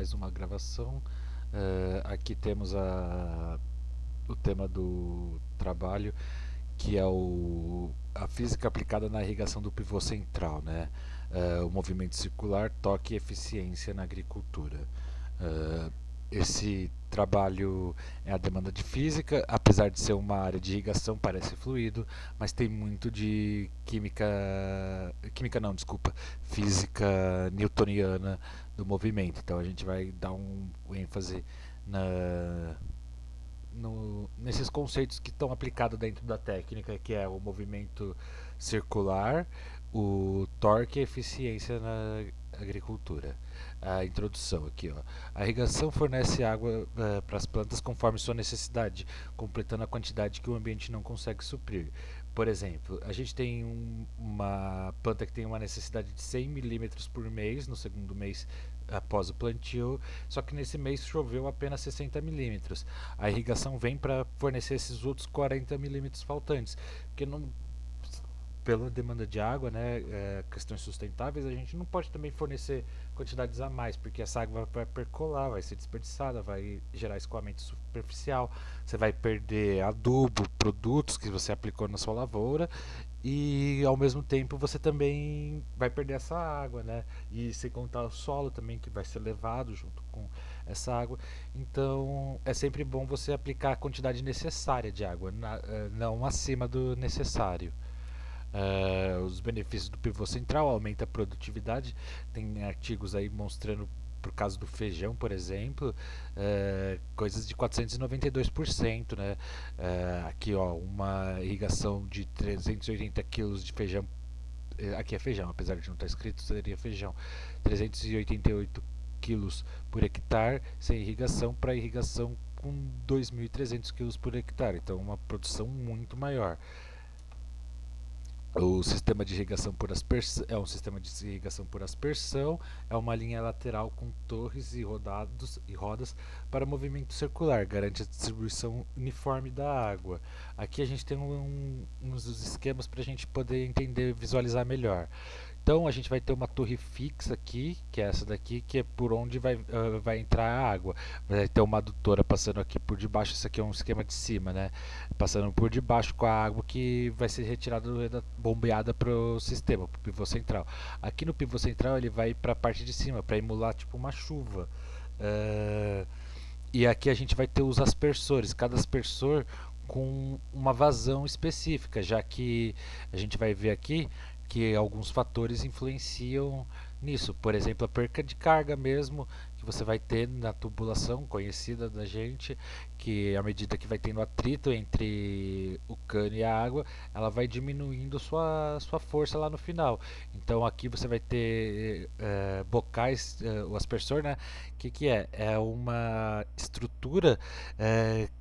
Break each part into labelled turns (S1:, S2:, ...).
S1: mais uma gravação. Aqui temos o tema do trabalho, que é a física aplicada na irrigação do pivô central, né? O movimento circular, toque e eficiência na agricultura. Uh, esse trabalho é a demanda de física, apesar de ser uma área de irrigação, parece fluido, mas tem muito de química não, desculpa, física newtoniana do movimento. Então a gente vai dar um ênfase na, nesses conceitos que estão aplicados dentro da técnica, que é o movimento circular, o torque e a eficiência na agricultura. A introdução aqui, ó. A irrigação fornece água para as plantas conforme sua necessidade, completando a quantidade que o ambiente não consegue suprir. Por exemplo, a gente tem uma planta que tem uma necessidade de 100 milímetros por mês, no segundo mês após o plantio, só que nesse mês choveu apenas 60 milímetros. A irrigação vem para fornecer esses outros 40 milímetros faltantes, porque não, pela demanda de água, né, questões sustentáveis, a gente não pode também fornecer quantidades a mais, porque essa água vai percolar, vai ser desperdiçada, vai gerar escoamento superficial, você vai perder adubo, produtos que você aplicou na sua lavoura, e ao mesmo tempo você também vai perder essa água, né? E sem contar o solo também que vai ser levado junto com essa água. Então é sempre bom você aplicar a quantidade necessária de água, não acima do necessário. Os benefícios do pivô central aumenta a produtividade. Tem artigos aí mostrando, por causa do feijão, por exemplo, coisas de 492%, né? Aqui, ó, uma irrigação de 380 quilos de feijão. Aqui é feijão, apesar de não estar escrito, seria feijão. 388 quilos por hectare sem irrigação para irrigação com 2.300 quilos por hectare. Então, uma produção muito maior. O sistema de irrigação por aspersão é um sistema de irrigação por aspersão, é uma linha lateral com torres e rodas para movimento circular, garante a distribuição uniforme da água. Aqui a gente tem uns esquemas para a gente poder entender e visualizar melhor. Então a gente vai ter uma torre fixa aqui, que é essa daqui, que é por onde vai entrar a água. Vai ter uma adutora passando aqui por debaixo, isso aqui é um esquema de cima, né? Passando por debaixo com a água que vai ser retirada, bombeada para o sistema, para o pivô central. Aqui no pivô central ele vai para a parte de cima, para emular tipo uma chuva. Uh, e aqui a gente vai ter os aspersores, cada aspersor com uma vazão específica, já que a gente vai ver aqui que alguns fatores influenciam nisso. Por exemplo, a perca de carga mesmo que você vai ter na tubulação conhecida da gente, que à medida que vai tendo atrito entre o cano e a água, ela vai diminuindo sua força lá no final. Então aqui você vai ter bocais, o aspersor, né? Que é? É uma estrutura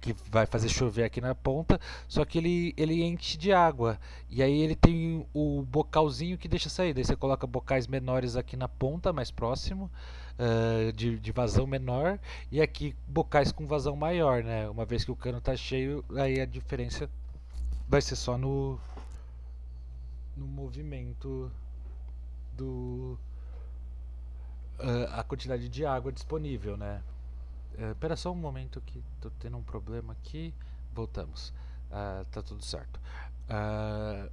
S1: que vai fazer chover aqui na ponta, só que ele enche de água. E aí ele tem o bocalzinho que deixa sair. Daí você coloca bocais menores aqui na ponta, mais próximo, de vazão menor, e aqui bocais com vazão maior, né? Uma vez que o cano está cheio, aí a diferença vai ser só no movimento do a quantidade de água disponível, né? Espera só um momento que tô tendo um problema aqui. Voltamos. Tá tudo certo. Uh,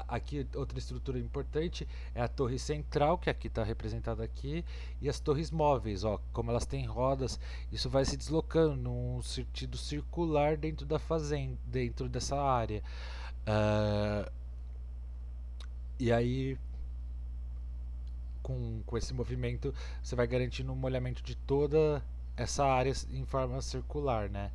S1: Aqui outra estrutura importante é a torre central, que aqui está representada aqui, e as torres móveis, ó, como elas têm rodas, isso vai se deslocando num sentido circular dentro da fazenda, dentro dessa área. Uh, e aí, com esse movimento, você vai garantindo um molhamento de toda essa área em forma circular, né?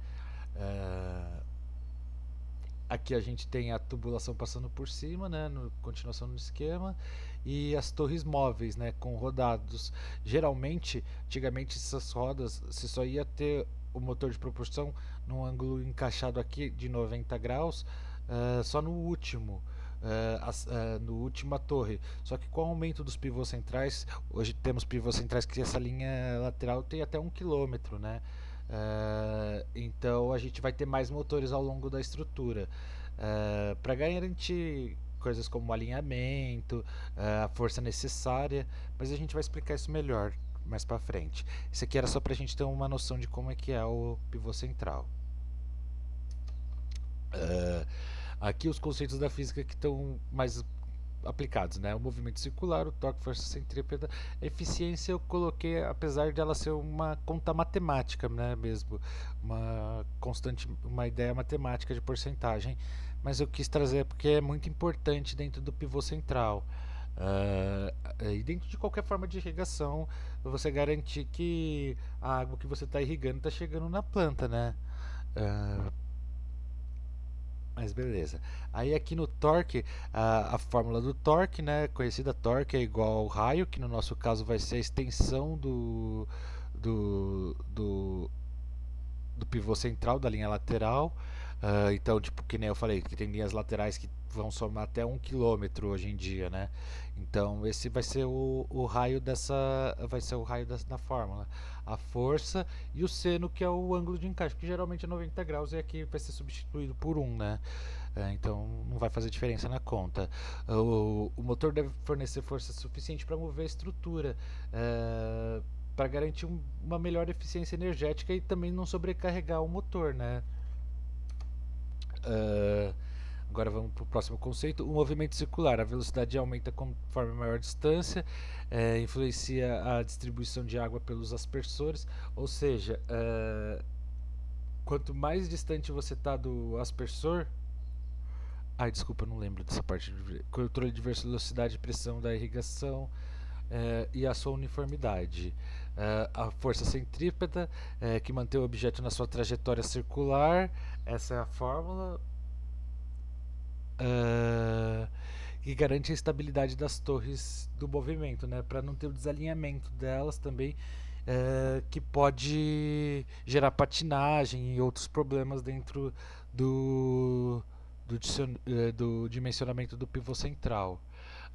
S1: Aqui a gente tem a tubulação passando por cima, né, continuação no esquema, e as torres móveis, né, com rodados. Geralmente, antigamente essas rodas, você só ia ter o motor de propulsão num ângulo encaixado aqui de 90 graus, só no último. No última torre. Só que com o aumento dos pivôs centrais, hoje temos pivôs centrais que essa linha lateral tem até 1 km, né? Então a gente vai ter mais motores ao longo da estrutura para garantir coisas como o alinhamento, a força necessária, mas a gente vai explicar isso melhor. mais para frente. Isso aqui era só para a gente ter uma noção de como é que é o pivô central. Aqui os conceitos da física que estão mais aplicados, né? O movimento circular, o torque, força centrípeta, a eficiência eu coloquei, apesar de ela ser uma conta matemática, né? Mesmo uma constante, uma ideia matemática de porcentagem, mas eu quis trazer porque é muito importante dentro do pivô central. E dentro de qualquer forma de irrigação, você garantir que a água que você está irrigando está chegando na planta, né? Uh, mas beleza. Aí aqui no torque, a fórmula do torque, né, conhecida torque é igual ao raio, que no nosso caso vai ser a extensão do, do, do pivô central, da linha lateral. Então, tipo, que nem eu falei, que tem linhas laterais que vão somar até 1 km hoje em dia, né? Então, esse vai ser o raio dessa. Vai ser o raio da fórmula. A força e o seno, que é o ângulo de encaixe, que geralmente é 90 graus e aqui vai ser substituído por 1, né? Então não vai fazer diferença na conta. O motor deve fornecer força suficiente para mover a estrutura, para garantir uma melhor eficiência energética e também não sobrecarregar o motor, né? Uh, Agora vamos para o próximo conceito. O movimento circular. A velocidade aumenta conforme a maior distância, influencia a distribuição de água pelos aspersores, ou seja, quanto mais distante você está do aspersor. Ai, desculpa, não lembro dessa parte. Controle de velocidade e pressão da irrigação, e a sua uniformidade. A força centrípeta, que mantém o objeto na sua trajetória circular. Essa é a fórmula. Que garante a estabilidade das torres do movimento, né, para não ter o desalinhamento delas também, que pode gerar patinagem e outros problemas dentro do, do dimensionamento do pivô central.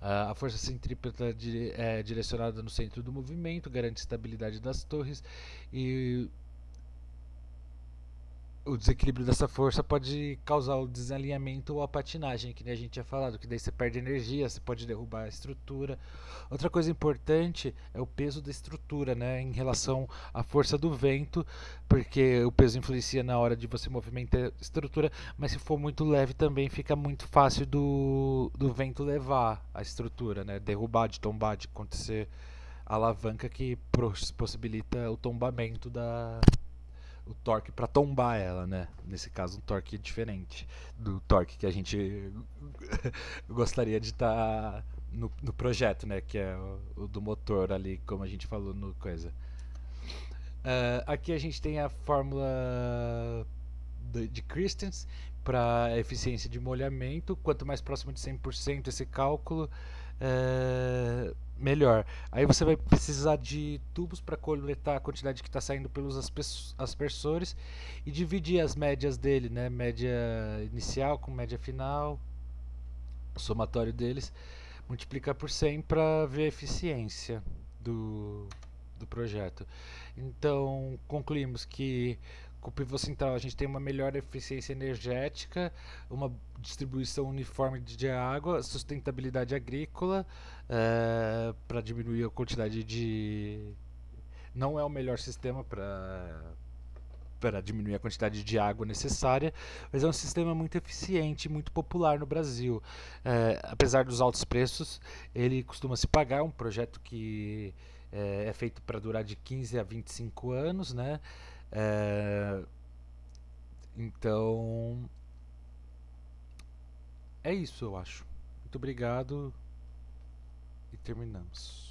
S1: A força centrípeta é direcionada no centro do movimento, garante a estabilidade das torres e o desequilíbrio dessa força pode causar o desalinhamento ou a patinagem, que nem a gente tinha falado, que daí você perde energia, você pode derrubar a estrutura. Outra coisa importante é o peso da estrutura, né, em relação à força do vento, porque o peso influencia na hora de você movimentar a estrutura, mas se for muito leve também fica muito fácil do vento levar a estrutura, né, derrubar, de tombar, de acontecer a alavanca que possibilita o tombamento o torque para tombar ela, né? Nesse caso, um torque diferente do torque que a gente gostaria de estar no projeto, né? Que é o do motor ali, como a gente falou no coisa. Aqui a gente tem a fórmula de Christensen para eficiência de molhamento. Quanto mais próximo de 100% esse cálculo, melhor. Aí você vai precisar de tubos para coletar a quantidade que está saindo pelos aspersores e dividir as médias dele, né? Média inicial com média final, o somatório deles, multiplicar por 100 para ver a eficiência do projeto. Então, concluímos que com o pivô central a gente tem uma melhor eficiência energética, uma distribuição uniforme de água, sustentabilidade agrícola, para diminuir a quantidade de. Não é o melhor sistema para diminuir a quantidade de água necessária, mas é um sistema muito eficiente, muito popular no Brasil. Apesar dos altos preços, ele costuma se pagar. É um projeto que é feito para durar de 15 a 25 anos, né? Então, é isso, eu acho. Muito obrigado e terminamos.